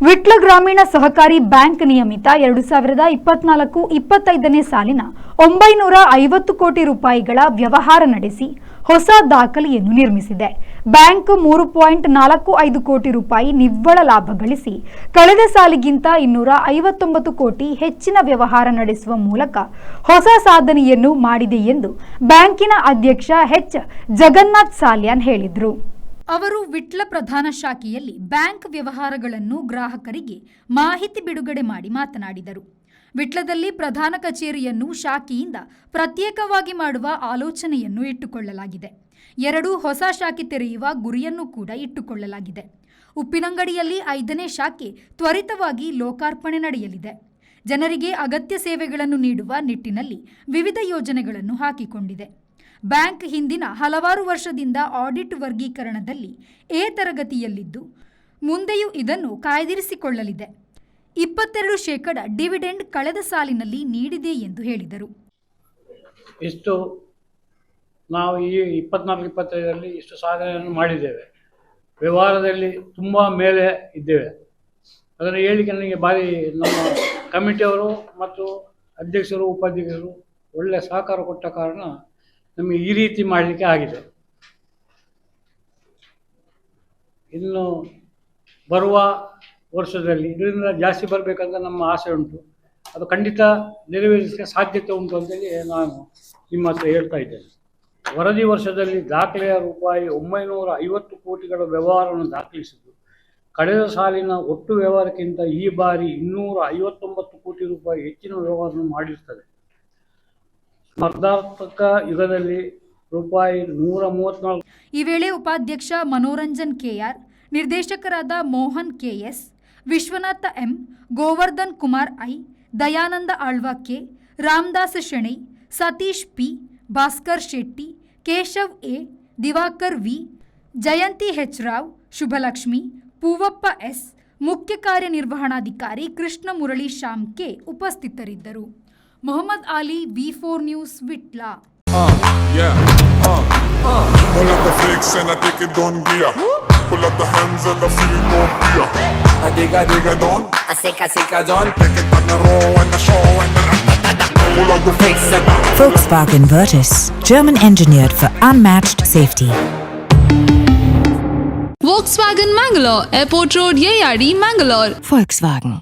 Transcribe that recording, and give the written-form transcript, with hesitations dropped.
ವಿಟ್ಲ ಗ್ರಾಮೀಣ ಸಹಕಾರಿ ಬ್ಯಾಂಕ್ ನಿಯಮಿತ 2024-25ನೇ ಸಾಲಿನ 950 ಕೋಟಿ ರೂಪಾಯಿಗಳ ವ್ಯವಹಾರ ನಡೆಸಿ ಹೊಸ ದಾಖಲೆಯನ್ನು ನಿರ್ಮಿಸಿದೆ. ಬ್ಯಾಂಕ್ 3.45 ಕೋಟಿ ರೂಪಾಯಿ ನಿವ್ವಳ ಲಾಭ ಗಳಿಸಿ ಕಳೆದ ಸಾಲಿಗಿಂತ 259 ಕೋಟಿ ಹೆಚ್ಚಿನ ವ್ಯವಹಾರ ನಡೆಸುವ ಮೂಲಕ ಹೊಸ ಸಾಧನೆಯನ್ನು ಮಾಡಿದೆ ಎಂದು ಬ್ಯಾಂಕಿನ ಅಧ್ಯಕ್ಷ ಎಚ್ ಜಗನ್ನಾಥ್ ಸಾಲ್ಯಾನ್ ಹೇಳಿದರು. ಅವರು ವಿಟ್ಲ ಪ್ರಧಾನ ಶಾಖೆಯಲ್ಲಿ ಬ್ಯಾಂಕ್ ವ್ಯವಹಾರಗಳನ್ನು ಗ್ರಾಹಕರಿಗೆ ಮಾಹಿತಿ ಬಿಡುಗಡೆ ಮಾಡಿ ಮಾತನಾಡಿದರು. ವಿಟ್ಲದಲ್ಲಿ ಪ್ರಧಾನ ಕಚೇರಿಯನ್ನು ಶಾಖೆಯಿಂದ ಪ್ರತ್ಯೇಕವಾಗಿ ಮಾಡುವ ಆಲೋಚನೆಯನ್ನು ಇಟ್ಟುಕೊಳ್ಳಲಾಗಿದೆ. 2 ಹೊಸ ಶಾಖೆ ತೆರೆಯುವ ಗುರಿಯನ್ನು ಕೂಡ ಇಟ್ಟುಕೊಳ್ಳಲಾಗಿದೆ. ಉಪ್ಪಿನಂಗಡಿಯಲ್ಲಿ 5ನೇ ಶಾಖೆ ತ್ವರಿತವಾಗಿ ಲೋಕಾರ್ಪಣೆ ನಡೆಯಲಿದೆ. ಜನರಿಗೆ ಅಗತ್ಯ ಸೇವೆಗಳನ್ನು ನೀಡುವ ನಿಟ್ಟಿನಲ್ಲಿ ವಿವಿಧ ಯೋಜನೆಗಳನ್ನು ಹಾಕಿಕೊಂಡಿದೆ. ಬ್ಯಾಂಕ್ ಹಿಂದಿನ ಹಲವಾರು ವರ್ಷದಿಂದ ಆಡಿಟ್ ವರ್ಗೀಕರಣದಲ್ಲಿ ಎ ತರಗತಿಯಲ್ಲಿದ್ದು ಮುಂದೆಯೂ ಇದನ್ನು ಕಾಯ್ದಿರಿಸಿಕೊಳ್ಳಲಿದೆ. 22% ಡಿವಿಡೆಂಡ್ ಕಳೆದ ಸಾಲಿನಲ್ಲಿ ನೀಡಿದೆ ಎಂದು ಹೇಳಿದರು. ಇಷ್ಟು ನಾವು ಈ 24-25ರಲ್ಲಿ ಇಷ್ಟು ಸಾಧನೆಯನ್ನು ಮಾಡಿದ್ದೇವೆ. ವ್ಯವಹಾರದಲ್ಲಿ ತುಂಬ ಮೇಲೆ ಇದ್ದೇವೆ. ಅದನ್ನು ಹೇಳಿಕೆ ನನಗೆ ಭಾರಿ ನಮ್ಮ ಕಮಿಟಿಯವರು ಮತ್ತು ಅಧ್ಯಕ್ಷರು ಉಪಾಧ್ಯಕ್ಷರು ಒಳ್ಳೆಯ ಸಹಕಾರ ಕೊಟ್ಟ ಕಾರಣ ನಮಗೆ ಈ ರೀತಿ ಮಾಡಲಿಕ್ಕೆ ಆಗಿದೆ. ಇನ್ನು ಬರುವ ವರ್ಷದಲ್ಲಿ ಇದರಿಂದ ಜಾಸ್ತಿ ಬರಬೇಕಂತ ನಮ್ಮ ಆಸೆ ಉಂಟು. ಅದು ಖಂಡಿತ ನೆರವೇರಿಸಲಿಕ್ಕೆ ಸಾಧ್ಯತೆ ಉಂಟು ಅಂತೇಳಿ ನಾನು ನಿಮ್ಮ ಹತ್ರ ಹೇಳ್ತಾ ಇದ್ದೇನೆ. ವರದಿ ವರ್ಷದಲ್ಲಿ ದಾಖಲೆಯ ರೂಪಾಯಿ 950 ಕೋಟಿಗಳ ವ್ಯವಹಾರವನ್ನು ದಾಖಲಿಸಿದ್ದು ಕಳೆದ ಸಾಲಿನ ಒಟ್ಟು ವ್ಯವಹಾರಕ್ಕಿಂತ ಈ ಬಾರಿ 259 ಕೋಟಿ ರೂಪಾಯಿ ಹೆಚ್ಚಿನ ವ್ಯವಹಾರವನ್ನು ಮಾಡಿರುತ್ತದೆ. ಸ್ಪರ್ಧಾತ್ಮಕ ಯುಗದಲ್ಲಿ ರೂಪಾಯಿ 134. ಈ ವೇಳೆ ಉಪಾಧ್ಯಕ್ಷ ಮನೋರಂಜನ್ ಕೆಆರ್, ನಿರ್ದೇಶಕರಾದ Mohan K S, Vishwanatha M, Govardhan Kumar I, Dayananda Alva K, Ramdas Shenoy, Satish P, Bhaskar Shetty, Keshav A, Diwakar V, Jayanti H Rao, Shubhalakshmi, Poovappa S, ಮುಖ್ಯ ಕಾರ್ಯನಿರ್ವಹಣಾಧಿಕಾರಿ ಕೃಷ್ಣ ಮುರಳಿ ಶ್ಯಾಮ್ ಕೆ ಉಪಸ್ಥಿತರಿದ್ದರು. ಮೊಹಮ್ಮದ್ ಆಲಿ, V4 news, Vitla. Pull up the flicks and I take it on gear. Pull up the hands and I feel more beer. I dig don. I sick don. Take it on the row and the show and the pull up the flicks and Volkswagen Virtus, German engineered for unmatched safety. Volkswagen Mangalore, Airport Road, Yeyadi, Mangalore. Volkswagen.